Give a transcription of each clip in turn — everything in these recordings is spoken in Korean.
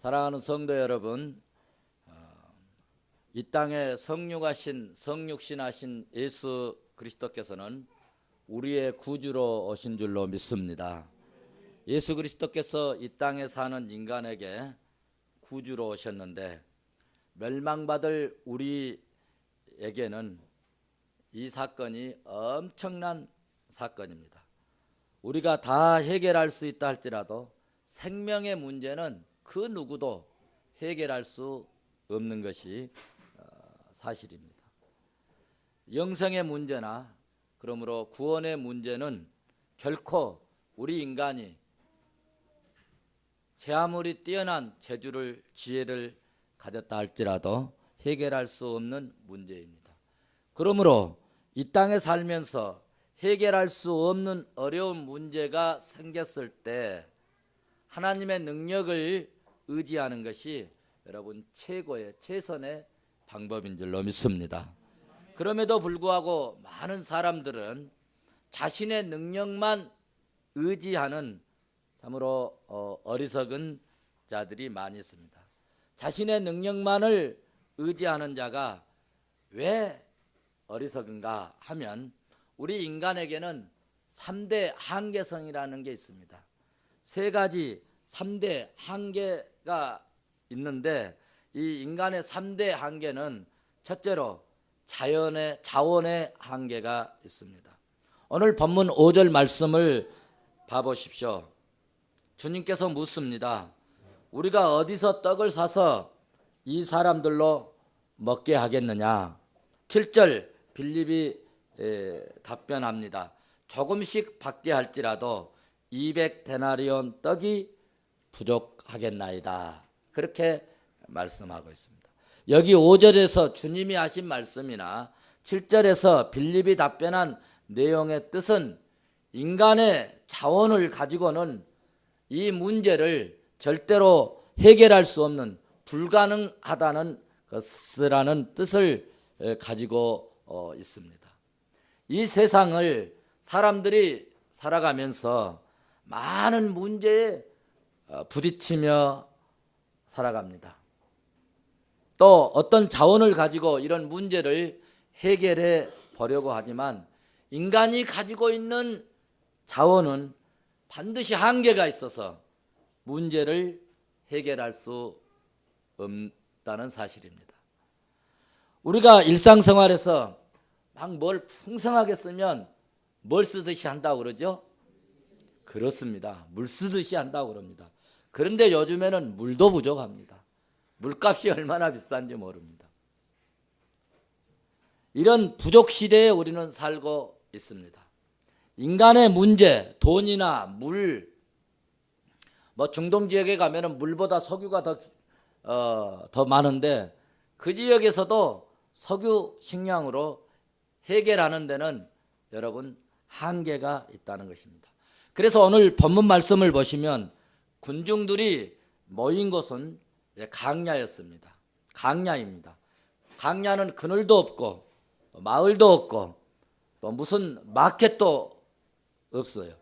사랑하는 성도 여러분, 이 땅에 성육신하신 예수 그리스도께서는 우리의 구주로 오신 줄로 믿습니다. 예수 그리스도께서 이 땅에 사는 인간에게 구주로 오셨는데 멸망받을 우리에게는 이 사건이 엄청난 사건입니다. 우리가 다 해결할 수 있다 할지라도 생명의 문제는 그 누구도 해결할 수 없는 것이 사실입니다. 영생의 문제나 그러므로 구원의 문제는 결코 우리 인간이 제 아무리 뛰어난 재주를 지혜를 가졌다 할지라도 해결할 수 없는 문제입니다. 그러므로 이 땅에 살면서 해결할 수 없는 어려운 문제가 생겼을 때 하나님의 능력을 의지하는 것이 여러분 최선의 방법인 줄로 믿습니다. 그럼에도 불구하고 많은 사람들은 자신의 능력만 의지하는 참으로 어리석은 자들이 많이 있습니다. 자신의 능력만을 의지하는 자가 왜 어리석은가 하면 우리 인간에게는 3대 한계성이라는 게 있습니다. 세 가지 3대 한계가 있는데 이 인간의 3대 한계는 첫째로 자원의 한계가 있습니다. 오늘 본문 5절 말씀을 봐보십시오. 주님께서 묻습니다. 우리가 어디서 떡을 사서 이 사람들로 먹게 하겠느냐. 7절 빌립이 답변합니다. 조금씩 받게 할지라도 200데나리온 떡이 부족하겠나이다. 그렇게 말씀하고 있습니다. 여기 5절에서 주님이 하신 말씀이나 7절에서 빌립이 답변한 내용의 뜻은 인간의 자원을 가지고는 이 문제를 절대로 해결할 수 없는 불가능하다는 것이라는 뜻을 가지고 있습니다. 이 세상을 사람들이 살아가면서 많은 문제에 부딪히며 살아갑니다. 또 어떤 자원을 가지고 이런 문제를 해결해 보려고 하지만 인간이 가지고 있는 자원은 반드시 한계가 있어서 문제를 해결할 수 없다는 사실입니다. 우리가 일상생활에서 막 뭘 풍성하게 쓰면 뭘 쓰듯이 한다고 그러죠? 그렇습니다. 물 쓰듯이 한다고 그럽니다. 그런데 요즘에는 물도 부족합니다. 물값이 얼마나 비싼지 모릅니다. 이런 부족 시대에 우리는 살고 있습니다. 인간의 문제, 돈이나 물, 중동 지역에 가면은 물보다 석유가 더 많은데 그 지역에서도 석유 식량으로 해결하는 데는 여러분 한계가 있다는 것입니다. 그래서 오늘 본문 말씀을 보시면 군중들이 모인 곳은 강야였습니다. 강야입니다. 강야는 그늘도 없고 마을도 없고 또 무슨 마켓도 없어요.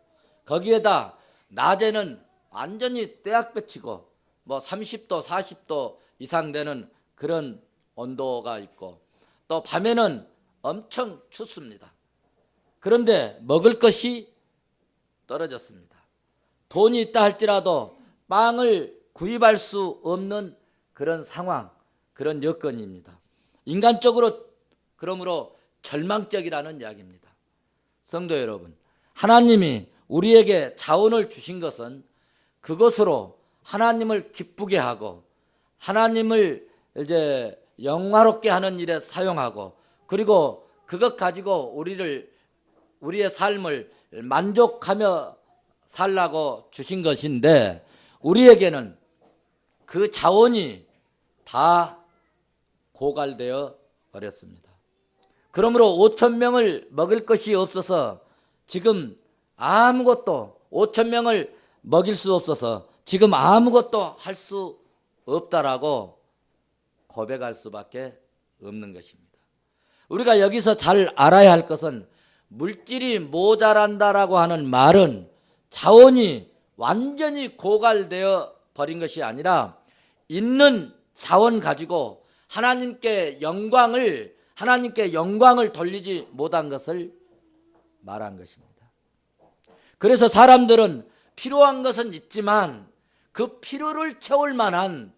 거기에다 낮에는 완전히 떼약볕이고 30도 40도 이상 되는 그런 온도가 있고 또 밤에는 엄청 춥습니다. 그런데 먹을 것이 떨어졌습니다. 돈이 있다 할지라도 빵을 구입할 수 없는 그런 상황, 그런 여건입니다. 인간적으로 그러므로 절망적이라는 이야기입니다. 성도 여러분, 하나님이 우리에게 자원을 주신 것은 그것으로 하나님을 기쁘게 하고 하나님을 이제 영화롭게 하는 일에 사용하고 그리고 그것 가지고 우리의 삶을 만족하며 살라고 주신 것인데 우리에게는 그 자원이 다 고갈되어 버렸습니다. 그러므로 5,000명을 먹을 것이 없어서 지금 아무것도 5,000명을 먹일 수 없어서 지금 아무것도 할 수 없다라고 고백할 수밖에 없는 것입니다. 우리가 여기서 잘 알아야 할 것은 물질이 모자란다라고 하는 말은 자원이 완전히 고갈되어 버린 것이 아니라 있는 자원 가지고 하나님께 영광을 돌리지 못한 것을 말한 것입니다. 그래서 사람들은 필요한 것은 있지만 그 필요를 채울 만한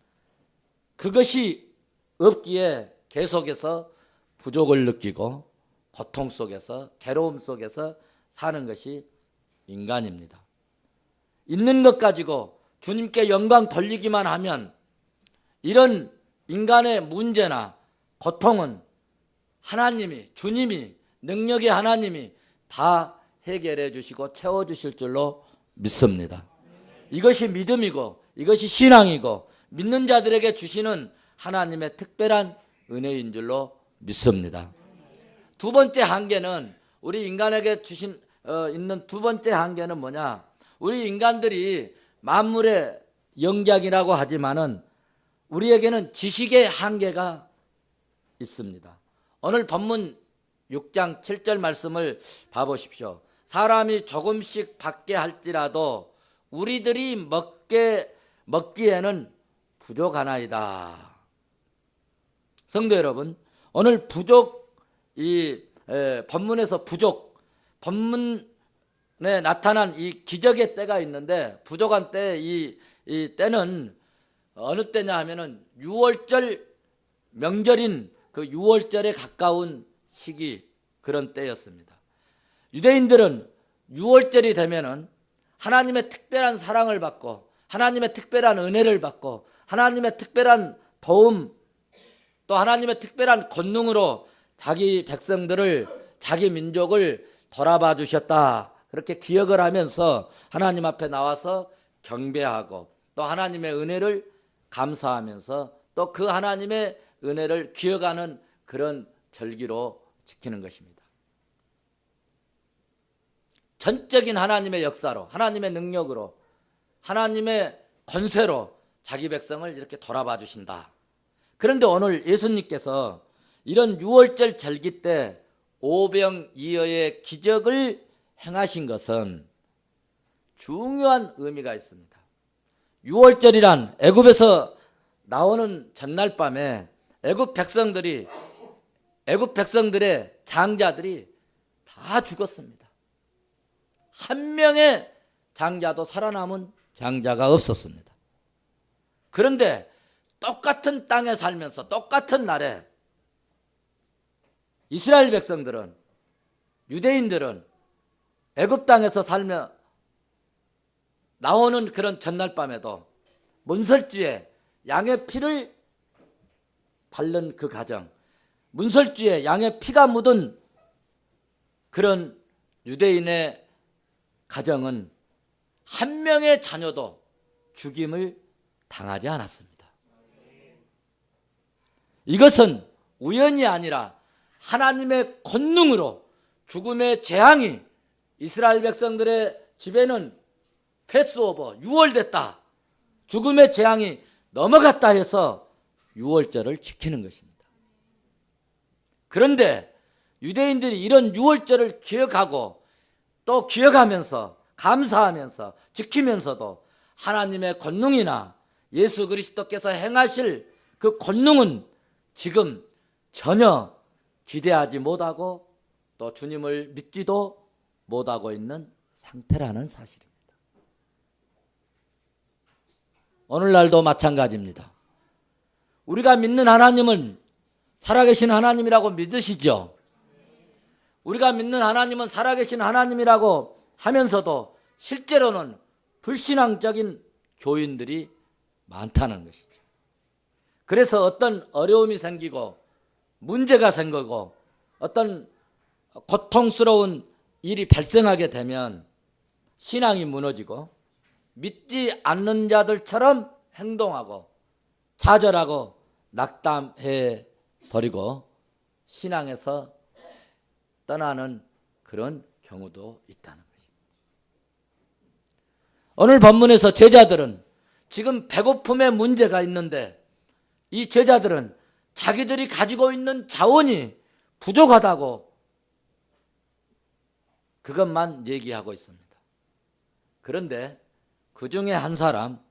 그것이 없기에 계속해서 부족을 느끼고 고통 속에서 괴로움 속에서 사는 것이 인간입니다. 있는 것 가지고 주님께 영광 돌리기만 하면 이런 인간의 문제나 고통은 주님이 능력의 하나님이 다 해결해 주시고 채워주실 줄로 믿습니다. 이것이 믿음이고 이것이 신앙이고 믿는 자들에게 주시는 하나님의 특별한 은혜인 줄로 믿습니다. 두 번째 한계는 우리 인간에게 있는 두 번째 한계는 뭐냐? 우리 인간들이 만물의 영장이라고 하지만은 우리에게는 지식의 한계가 있습니다. 오늘 본문 6장 7절 말씀을 봐보십시오. 사람이 조금씩 받게 할지라도 우리들이 먹기에는 부족하나이다. 성도 여러분, 오늘 본문에서 본문에 나타난 이 기적의 때가 있는데 부족한 때 이 때는 어느 때냐 하면은 유월절 명절인 그 유월절에 가까운 시기 그런 때였습니다. 유대인들은 유월절이 되면은 하나님의 특별한 사랑을 받고 하나님의 특별한 은혜를 받고 하나님의 특별한 도움 또 하나님의 특별한 권능으로 자기 백성들을 자기 민족을 돌아봐 주셨다. 그렇게 기억을 하면서 하나님 앞에 나와서 경배하고 또 하나님의 은혜를 감사하면서 또 그 하나님의 은혜를 기억하는 그런 절기로 지키는 것입니다. 전적인 하나님의 역사로 하나님의 능력으로 하나님의 권세로 자기 백성을 이렇게 돌아봐 주신다. 그런데 오늘 예수님께서 이런 유월절 절기 때 오병이어의 기적을 행하신 것은 중요한 의미가 있습니다. 유월절이란 애굽에서 나오는 전날 밤에 애굽 백성들의 장자들이 다 죽었습니다. 한 명의 장자도 살아남은 장자가 없었습니다. 그런데 똑같은 땅에 살면서 똑같은 날에 이스라엘 백성들은 유대인들은 애굽 땅에서 살며 나오는 그런 전날 밤에도 문설주에 양의 피를 바른 그 가정, 문설주에 양의 피가 묻은 그런 유대인의 가정은 한 명의 자녀도 죽임을 당하지 않았습니다. 이것은 우연이 아니라 하나님의 권능으로 죽음의 재앙이 이스라엘 백성들의 집에는 패스오버, 유월됐다. 죽음의 재앙이 넘어갔다 해서 유월절을 지키는 것입니다. 그런데 유대인들이 이런 유월절을 기억하고 또 기억하면서 감사하면서 지키면서도 하나님의 권능이나 예수 그리스도께서 행하실 그 권능은 지금 전혀 기대하지 못하고 또 주님을 믿지도 못하고 있는 상태라는 사실입니다. 오늘날도 마찬가지입니다. 우리가 믿는 하나님은 살아계신 하나님이라고 믿으시죠? 우리가 믿는 하나님은 살아계신 하나님이라고 하면서도 실제로는 불신앙적인 교인들이 많다는 것이죠. 그래서 어떤 어려움이 생기고 문제가 생기고 어떤 고통스러운 일이 발생하게 되면 신앙이 무너지고 믿지 않는 자들처럼 행동하고 좌절하고 낙담해 버리고 신앙에서 떠나는 그런 경우도 있다는 것입니다. 오늘 본문에서 제자들은 지금 배고픔의 문제가 있는데 이 제자들은 자기들이 가지고 있는 자원이 부족하다고 그것만 얘기하고 있습니다. 그런데 그 중에 한 사람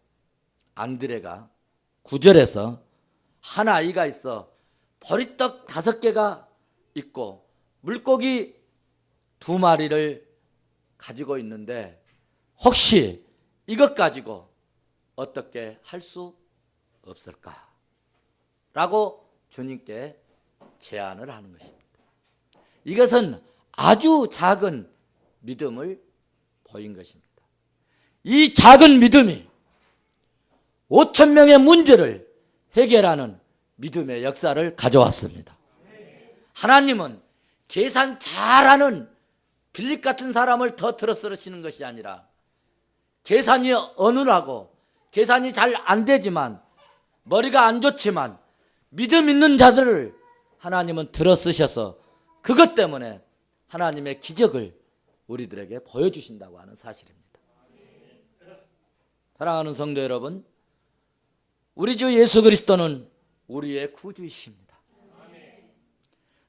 안드레가 9절에서 한 아이가 있어 보리떡 5개가 있고 물고기 2마리를 가지고 있는데 혹시 이것 가지고 어떻게 할 수 없을까? 라고 주님께 제안을 하는 것입니다. 이것은 아주 작은 믿음을 보인 것입니다. 이 작은 믿음이 5천 명의 문제를 해결하는 믿음의 역사를 가져왔습니다. 하나님은 계산 잘하는 빌립 같은 사람을 더 들어쓰시는 것이 아니라 계산이 어눌하고 계산이 잘 안 되지만 머리가 안 좋지만 믿음 있는 자들을 하나님은 들어쓰셔서 그것 때문에 하나님의 기적을 우리들에게 보여주신다고 하는 사실입니다. 사랑하는 성도 여러분, 우리 주 예수 그리스도는 우리의 구주이십니다.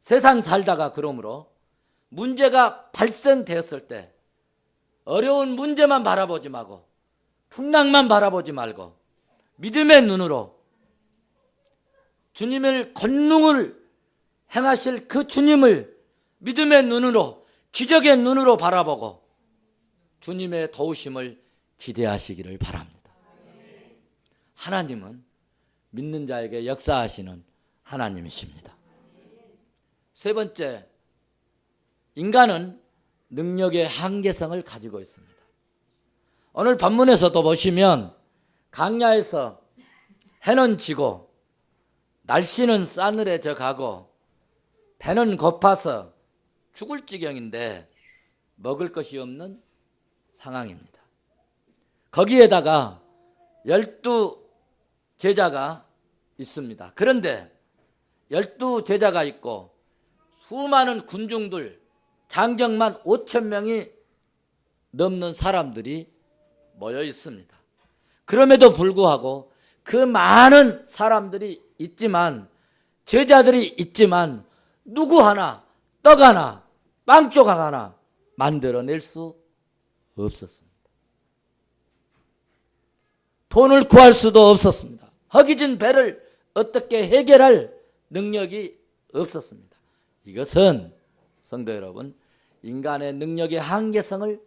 세상 살다가 그러므로 문제가 발생되었을 때 어려운 문제만 바라보지 말고 풍랑만 바라보지 말고 믿음의 눈으로 주님의 권능을 행하실 그 주님을 믿음의 눈으로 기적의 눈으로 바라보고 주님의 도우심을 기대하시기를 바랍니다. 하나님은 믿는 자에게 역사하시는 하나님이십니다. 세 번째, 인간은 능력의 한계성을 가지고 있습니다. 오늘 본문에서도 보시면 강야에서 해는 지고 날씨는 싸늘해져 가고 배는 고파서 죽을 지경인데 먹을 것이 없는 상황입니다. 거기에다가 12제자가 있습니다. 그런데 12제자가 있고 수많은 군중들, 장정만 5천 명이 넘는 사람들이 모여 있습니다. 그럼에도 불구하고 그 많은 사람들이 있지만 제자들이 있지만 누구 하나 떡 하나 빵 조각 하나 만들어낼 수 없었습니다. 돈을 구할 수도 없었습니다. 허기진 배를 어떻게 해결할 능력이 없었습니다. 이것은 성도 여러분, 인간의 능력의 한계성을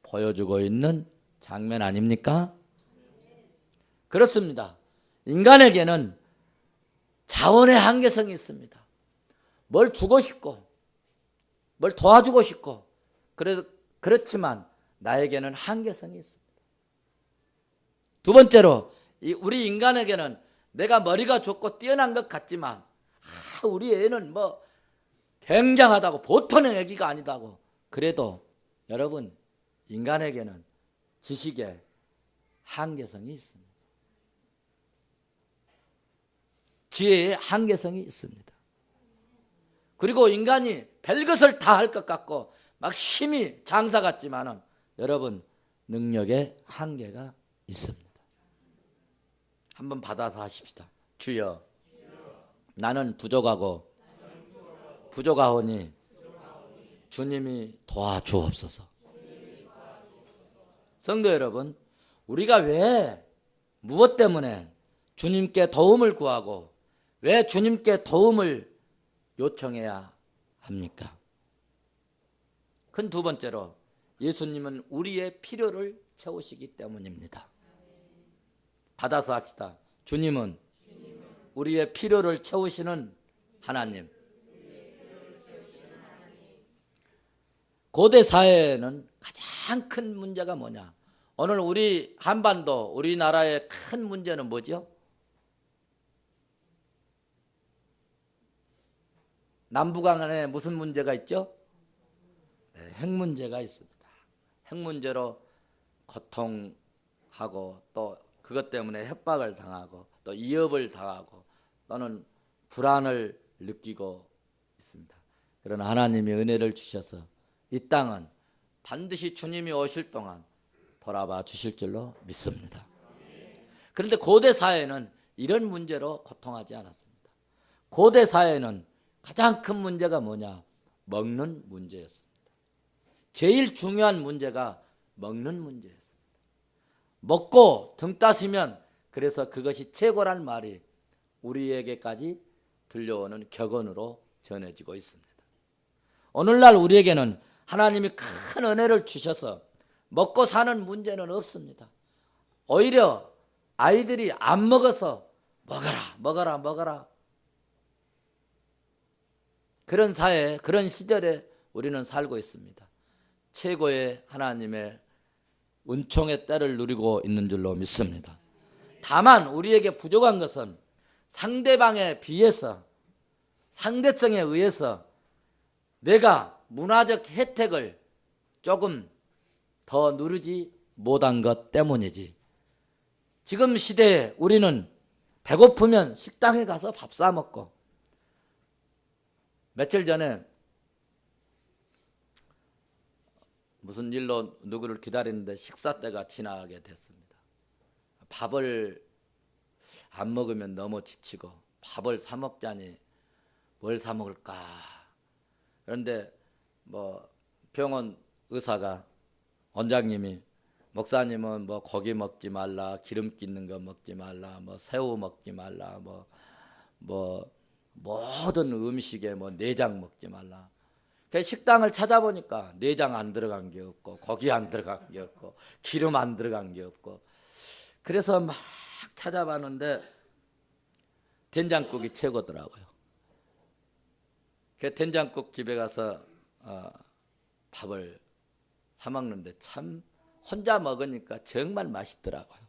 보여주고 있는 장면 아닙니까? 그렇습니다. 인간에게는 자원의 한계성이 있습니다. 뭘 주고 싶고 뭘 도와주고 싶고 그렇지만 나에게는 한계성이 있습니다. 두 번째로 우리 인간에게는 내가 머리가 좋고 뛰어난 것 같지만 우리 애는 뭐 굉장하다고 보통의 애기가 아니다고 그래도 여러분 인간에게는 지식의 한계성이 있습니다. 지혜의 한계성이 있습니다. 그리고 인간이 별것을 다 할 것 같고 막 힘이 장사 같지만은 여러분 능력의 한계가 있습니다. 한번 받아서 하십시다. 주여, 나는 부족하고 부족하오니 주님이 도와주옵소서. 성도 여러분, 우리가 왜 무엇 때문에 주님께 도움을 구하고 왜 주님께 도움을 요청해야 합니까? 큰 두 번째로 예수님은 우리의 필요를 채우시기 때문입니다. 받아서 합시다. 주님은 우리의 필요를 채우시는 하나님. 고대 사회에는 가장 큰 문제가 뭐냐? 오늘 우리 한반도, 우리나라의 큰 문제는 뭐죠? 남북한에 무슨 문제가 있죠? 네, 핵 문제가 있습니다. 핵 문제로 고통하고 또 그것 때문에 협박을 당하고 또 위협을 당하고 또는 불안을 느끼고 있습니다. 그러나 하나님이 은혜를 주셔서 이 땅은 반드시 주님이 오실 동안 돌아봐 주실 줄로 믿습니다. 그런데 고대 사회는 이런 문제로 고통하지 않았습니다. 고대 사회는 가장 큰 문제가 뭐냐? 먹는 문제였습니다. 제일 중요한 문제가 먹는 문제였습니다. 먹고 등 따시면 그래서 그것이 최고란 말이 우리에게까지 들려오는 격언으로 전해지고 있습니다. 오늘날 우리에게는 하나님이 큰 은혜를 주셔서 먹고 사는 문제는 없습니다. 오히려 아이들이 안 먹어서 먹어라 그런 사회, 그런 시절에 우리는 살고 있습니다. 최고의 하나님의 은총의 때를 누리고 있는 줄로 믿습니다. 다만 우리에게 부족한 것은 상대방에 비해서, 상대성에 의해서 내가 문화적 혜택을 조금 더 누리지 못한 것 때문이지. 지금 시대에 우리는 배고프면 식당에 가서 밥 사 먹고, 며칠 전에 무슨 일로 누구를 기다리는데 식사 때가 지나게 됐습니다. 밥을 안 먹으면 너무 지치고 밥을 사 먹자니 뭘 사 먹을까. 그런데 뭐 병원 의사가, 원장님이, 목사님은 뭐 고기 먹지 말라, 기름기 있는 거 먹지 말라, 뭐 새우 먹지 말라, 뭐 모든 음식에 뭐 내장 먹지 말라. 그 식당을 찾아보니까 내장 안 들어간 게 없고, 고기 안 들어간 게 없고, 기름 안 들어간 게 없고, 그래서 막 찾아봤는데 된장국이 최고더라고요. 그 된장국 집에 가서 밥을 사 먹는데 참 혼자 먹으니까 정말 맛있더라고요.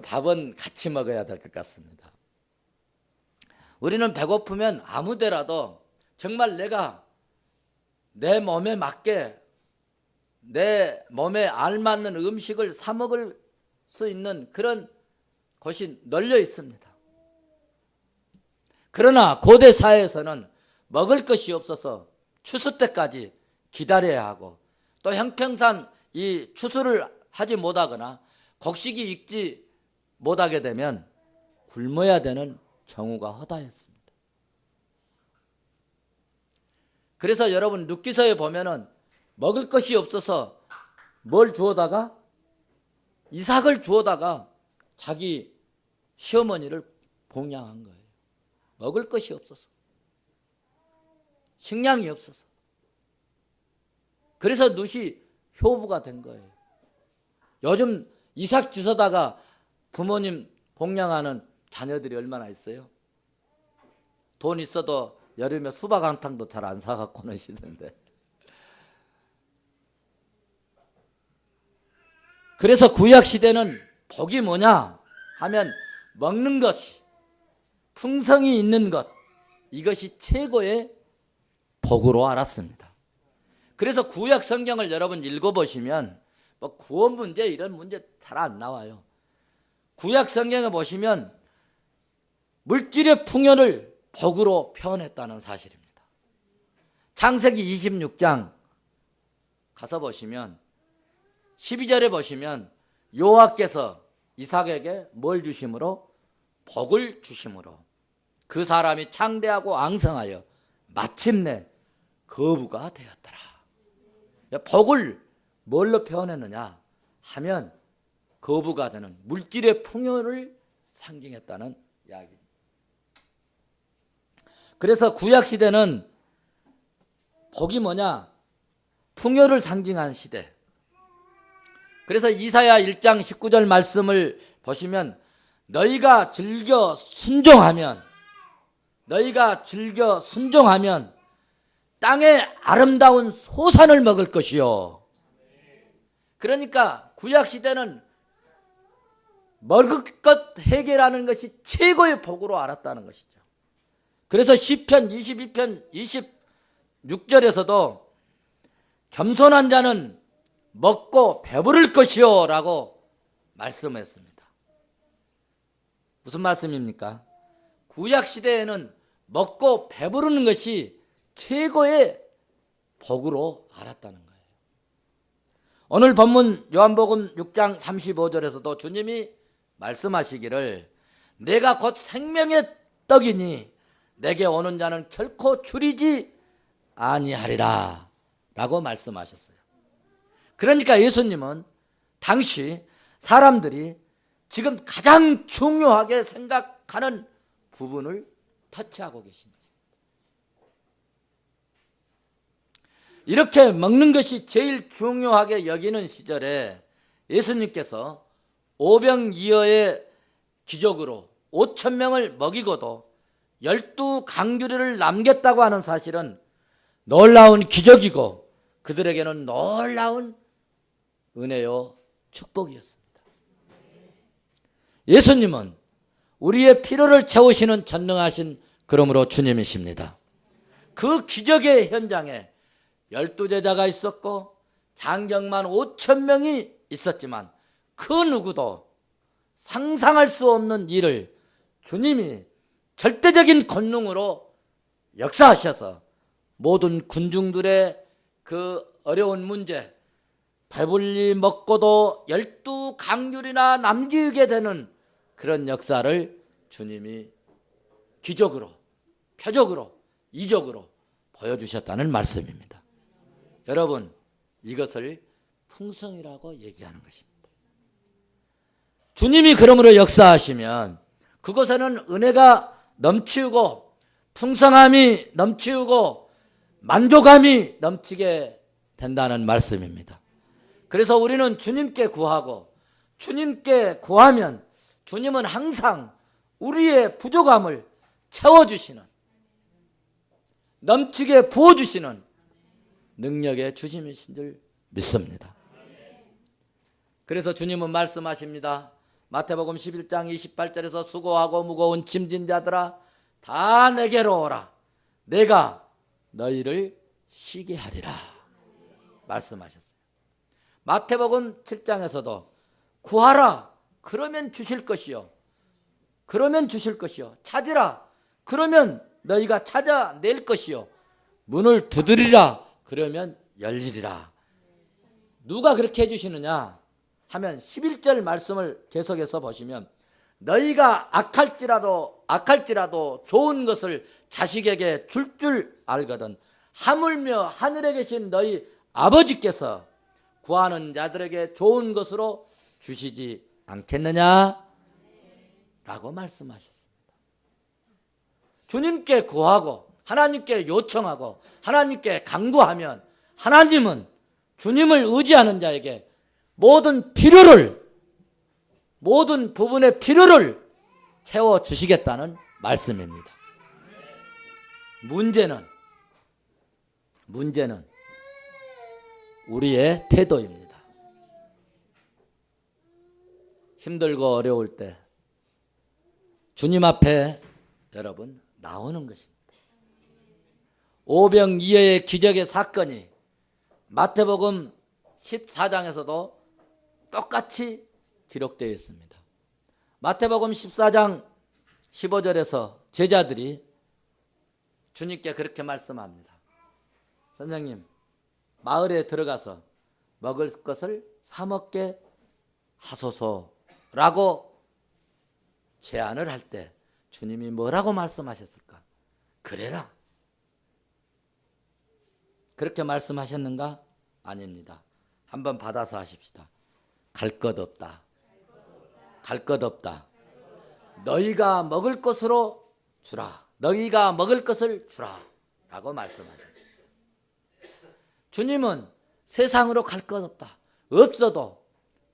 밥은 같이 먹어야 될 것 같습니다. 우리는 배고프면 아무 데라도 정말 내가 내 몸에 맞게, 내 몸에 알맞는 음식을 사 먹을 수 있는 그런 곳이 널려 있습니다. 그러나 고대 사회에서는 먹을 것이 없어서 추수 때까지 기다려야 하고, 또 형평상 이 추수를 하지 못하거나 곡식이 익지 못하게 되면 굶어야 되는 경우가 허다했습니다. 그래서 여러분 룻기서에 보면은 먹을 것이 없어서 뭘 주워다가, 이삭을 주워다가 자기 시어머니를 봉양한 거예요. 먹을 것이 없어서, 식량이 없어서. 그래서 룻이 효부가 된 거예요. 요즘 이삭 주워다가 부모님 봉양하는 자녀들이 얼마나 있어요? 돈 있어도 여름에 수박 한 탕도 잘 안 사갖고 노시던데. 그래서 구약시대는 복이 뭐냐 하면 먹는 것이, 풍성이 있는 것, 이것이 최고의 복으로 알았습니다. 그래서 구약 성경을 여러분 읽어보시면 뭐 구원 문제 이런 문제 잘 안 나와요. 구약 성경에 보시면 물질의 풍요를 복으로 표현했다는 사실입니다. 창세기 26장 가서 보시면 12절에 보시면 여호와께서 이삭에게 뭘 주심으로? 복을 주심으로 그 사람이 창대하고 앙성하여 마침내 거부가 되었더라. 복을 뭘로 표현했느냐 하면 거부가 되는 물질의 풍요를 상징했다는 이야기입니다. 그래서 구약시대는 복이 뭐냐? 풍요를 상징한 시대. 그래서 이사야 1장 19절 말씀을 보시면 너희가 즐겨 순종하면 땅의 아름다운 소산을 먹을 것이요. 그러니까 구약시대는 먹을 것 해결하는 것이 최고의 복으로 알았다는 것이죠. 그래서 시편 22편 26절에서도 겸손한 자는 먹고 배부를 것이요 라고 말씀했습니다. 무슨 말씀입니까? 구약시대에는 먹고 배부르는 것이 최고의 복으로 알았다는 거예요. 오늘 본문 요한복음 6장 35절에서도 주님이 말씀하시기를 내가 곧 생명의 떡이니 내게 오는 자는 결코 줄이지 아니하리라 라고 말씀하셨어요. 그러니까 예수님은 당시 사람들이 지금 가장 중요하게 생각하는 부분을 터치하고 계십니다. 이렇게 먹는 것이 제일 중요하게 여기는 시절에 예수님께서 오병이어의 기적으로 5천 명을 먹이고도 12강규리를 남겼다고 하는 사실은 놀라운 기적이고 그들에게는 놀라운 은혜요 축복이었습니다. 예수님은 우리의 필요를 채우시는 전능하신 그러므로 주님이십니다. 그 기적의 현장에 12제자가 있었고 장경만 5천 명이 있었지만 그 누구도 상상할 수 없는 일을 주님이 절대적인 권능으로 역사하셔서 모든 군중들의 그 어려운 문제, 배불리 먹고도 12강률이나 남기게 되는 그런 역사를 주님이 기적으로, 표적으로, 이적으로 보여주셨다는 말씀입니다. 여러분, 이것을 풍성이라고 얘기하는 것입니다. 주님이 그러므로 역사하시면 그곳에는 은혜가 넘치고 풍성함이 넘치고 만족함이 넘치게 된다는 말씀입니다. 그래서 우리는 주님께 구하고 주님께 구하면 주님은 항상 우리의 부족함을 채워주시는, 넘치게 부어주시는 능력의 주님이신 줄 믿습니다. 그래서 주님은 말씀하십니다. 마태복음 11장 28절에서 수고하고 무거운 짐진 자들아 다 내게로 오라. 내가 너희를 쉬게 하리라 말씀하셨어요. 마태복음 7장에서도 구하라 그러면 주실 것이요. 그러면 주실 것이요. 찾으라 그러면 너희가 찾아낼 것이요. 문을 두드리라 그러면 열리리라. 누가 그렇게 해주시느냐 하면 11절 말씀을 계속해서 보시면 너희가 악할지라도 좋은 것을 자식에게 줄 알거든 하물며 하늘에 계신 너희 아버지께서 구하는 자들에게 좋은 것으로 주시지 않겠느냐 라고 말씀하셨습니다. 주님께 구하고 하나님께 요청하고 하나님께 간구하면 하나님은 주님을 의지하는 자에게 모든 부분의 필요를 채워주시겠다는 말씀입니다. 문제는 우리의 태도입니다. 힘들고 어려울 때 주님 앞에 여러분 나오는 것입니다. 오병이어의 기적의 사건이 마태복음 14장에서도 똑같이 기록되어 있습니다. 마태복음 14장 15절에서 제자들이 주님께 그렇게 말씀합니다. 선생님, 마을에 들어가서 먹을 것을 사 먹게 하소서라고 제안을 할 때 주님이 뭐라고 말씀하셨을까? 그래라. 그렇게 말씀하셨는가? 아닙니다. 한번 받아서 하십시다. 갈 것 없다. 갈 것 없다. 너희가 먹을 것으로 주라. 너희가 먹을 것을 주라. 라고 말씀하셨습니다. 주님은 세상으로 갈 것 없다. 없어도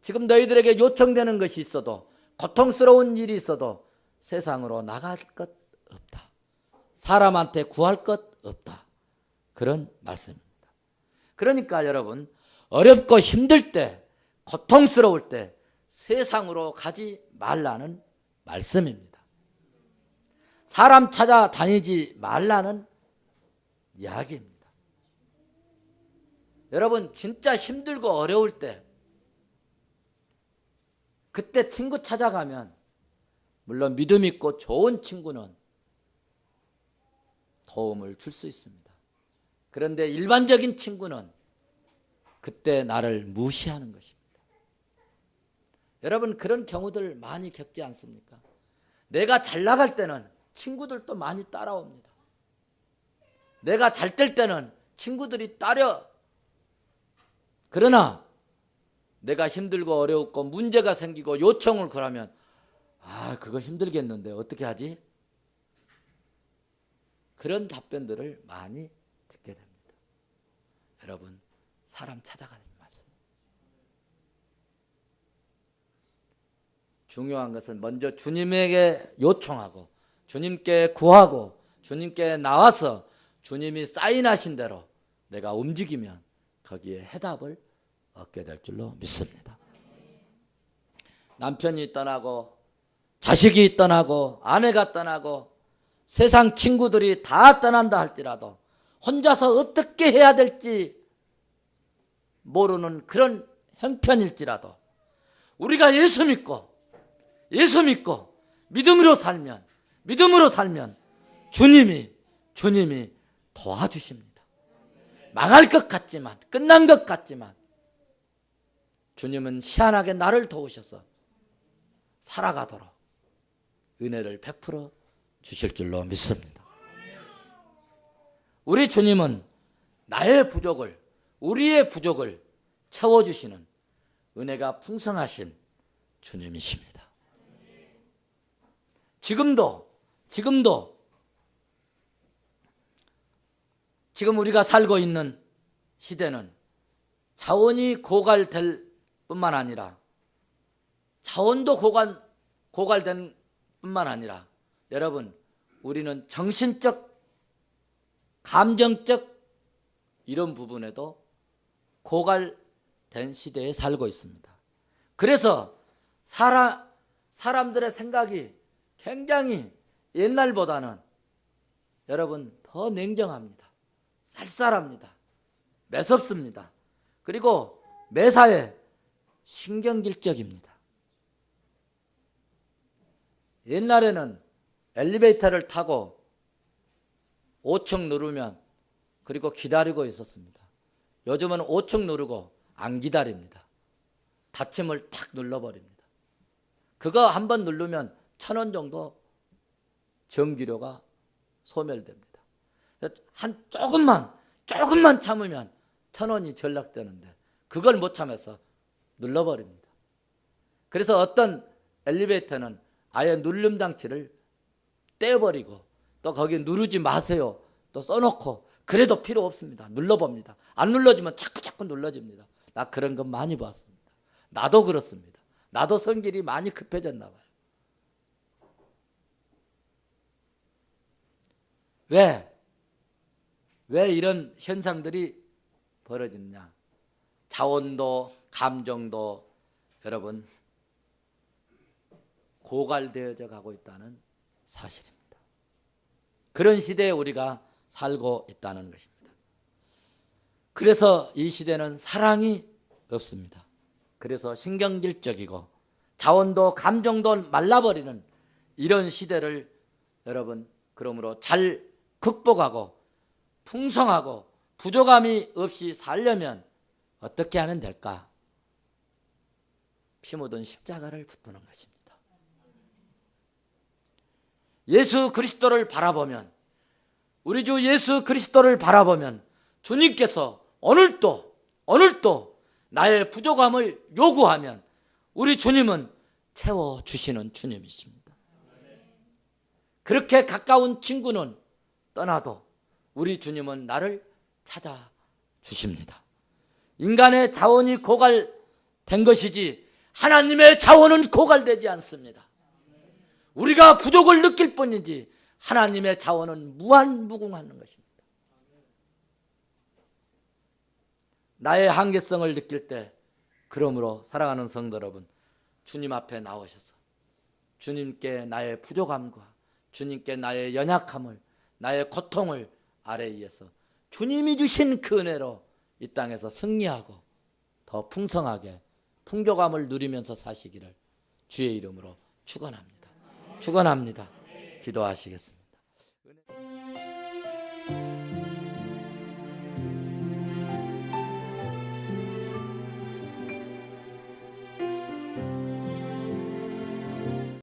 지금 너희들에게 요청되는 것이 있어도 고통스러운 일이 있어도 세상으로 나갈 것 없다. 사람한테 구할 것 없다. 그런 말씀입니다. 그러니까 여러분 어렵고 힘들 때 고통스러울 때 세상으로 가지 말라는 말씀입니다. 사람 찾아다니지 말라는 이야기입니다. 여러분 진짜 힘들고 어려울 때 그때 친구 찾아가면 물론 믿음 있고 좋은 친구는 도움을 줄 수 있습니다. 그런데 일반적인 친구는 그때 나를 무시하는 것입니다. 여러분 그런 경우들 많이 겪지 않습니까? 내가 잘 나갈 때는 친구들도 많이 따라옵니다. 내가 잘 될 때는 친구들이 따려. 그러나 내가 힘들고 어려웠고 문제가 생기고 요청을 그러면 그거 힘들겠는데 어떻게 하지? 그런 답변들을 많이 듣게 됩니다. 여러분, 사람 찾아가지 마세요. 중요한 것은 먼저 주님에게 요청하고 주님께 구하고 주님께 나와서 주님이 사인하신 대로 내가 움직이면 거기에 해답을 얻게 될 줄로 믿습니다. 남편이 떠나고 자식이 떠나고 아내가 떠나고 세상 친구들이 다 떠난다 할지라도 혼자서 어떻게 해야 될지 모르는 그런 형편일지라도 우리가 예수 믿고 믿음으로 살면 주님이 도와주십니다. 망할 것 같지만, 끝난 것 같지만 주님은 희한하게 나를 도우셔서 살아가도록 은혜를 베풀어 주실 줄로 믿습니다. 우리 주님은 우리의 부족을 채워주시는 은혜가 풍성하신 주님이십니다. 지금 우리가 살고 있는 시대는 자원이 고갈될 뿐만 아니라 자원도 고갈된 뿐만 아니라 여러분, 우리는 정신적, 감정적 이런 부분에도 고갈된 시대에 살고 있습니다. 그래서 사람들의 생각이 굉장히 옛날보다는 여러분 더 냉정합니다. 쌀쌀합니다. 매섭습니다. 그리고 매사에 신경질적입니다. 옛날에는 엘리베이터를 타고 5층 누르면 그리고 기다리고 있었습니다. 요즘은 5층 누르고 안 기다립니다. 닫힘을 탁 눌러버립니다. 그거 한번 누르면 1,000원 정도 전기료가 소멸됩니다. 한 조금만 참으면 1,000원이 전락되는데 그걸 못 참아서 눌러버립니다. 그래서 어떤 엘리베이터는 아예 누름 장치를 떼버리고 또 거기 누르지 마세요 또 써놓고 그래도 필요 없습니다. 눌러봅니다. 안 눌러지면 자꾸 눌러집니다. 나 그런 거 많이 봤습니다. 나도 그렇습니다. 나도 성질이 많이 급해졌나 봐요. 왜 이런 현상들이 벌어지느냐? 자원도 감정도 여러분 고갈되어져 가고 있다는 사실입니다. 그런 시대에 우리가 살고 있다는 것입니다. 그래서 이 시대는 사랑이 없습니다. 그래서 신경질적이고 자원도 감정도 말라버리는 이런 시대를 여러분 그러므로 잘 극복하고 풍성하고 부족함이 없이 살려면 어떻게 하면 될까? 피 묻은 십자가를 붙드는 것입니다. 예수 그리스도를 바라보면 우리 주 예수 그리스도를 바라보면 주님께서 오늘도 나의 부족함을 요구하면 우리 주님은 채워주시는 주님이십니다. 그렇게 가까운 친구는 떠나도 우리 주님은 나를 찾아주십니다. 인간의 자원이 고갈된 것이지 하나님의 자원은 고갈되지 않습니다. 우리가 부족을 느낄 뿐이지 하나님의 자원은 무한무궁한 것입니다. 나의 한계성을 느낄 때 그러므로 사랑하는 성도 여러분 주님 앞에 나오셔서 주님께 나의 부족함과 주님께 나의 연약함을 나의 고통을 아래에서 주님이 주신 그 은혜로 이 땅에서 승리하고 더 풍성하게 풍족함을 누리면서 사시기를 주의 이름으로 축원합니다. 기도하시겠습니다.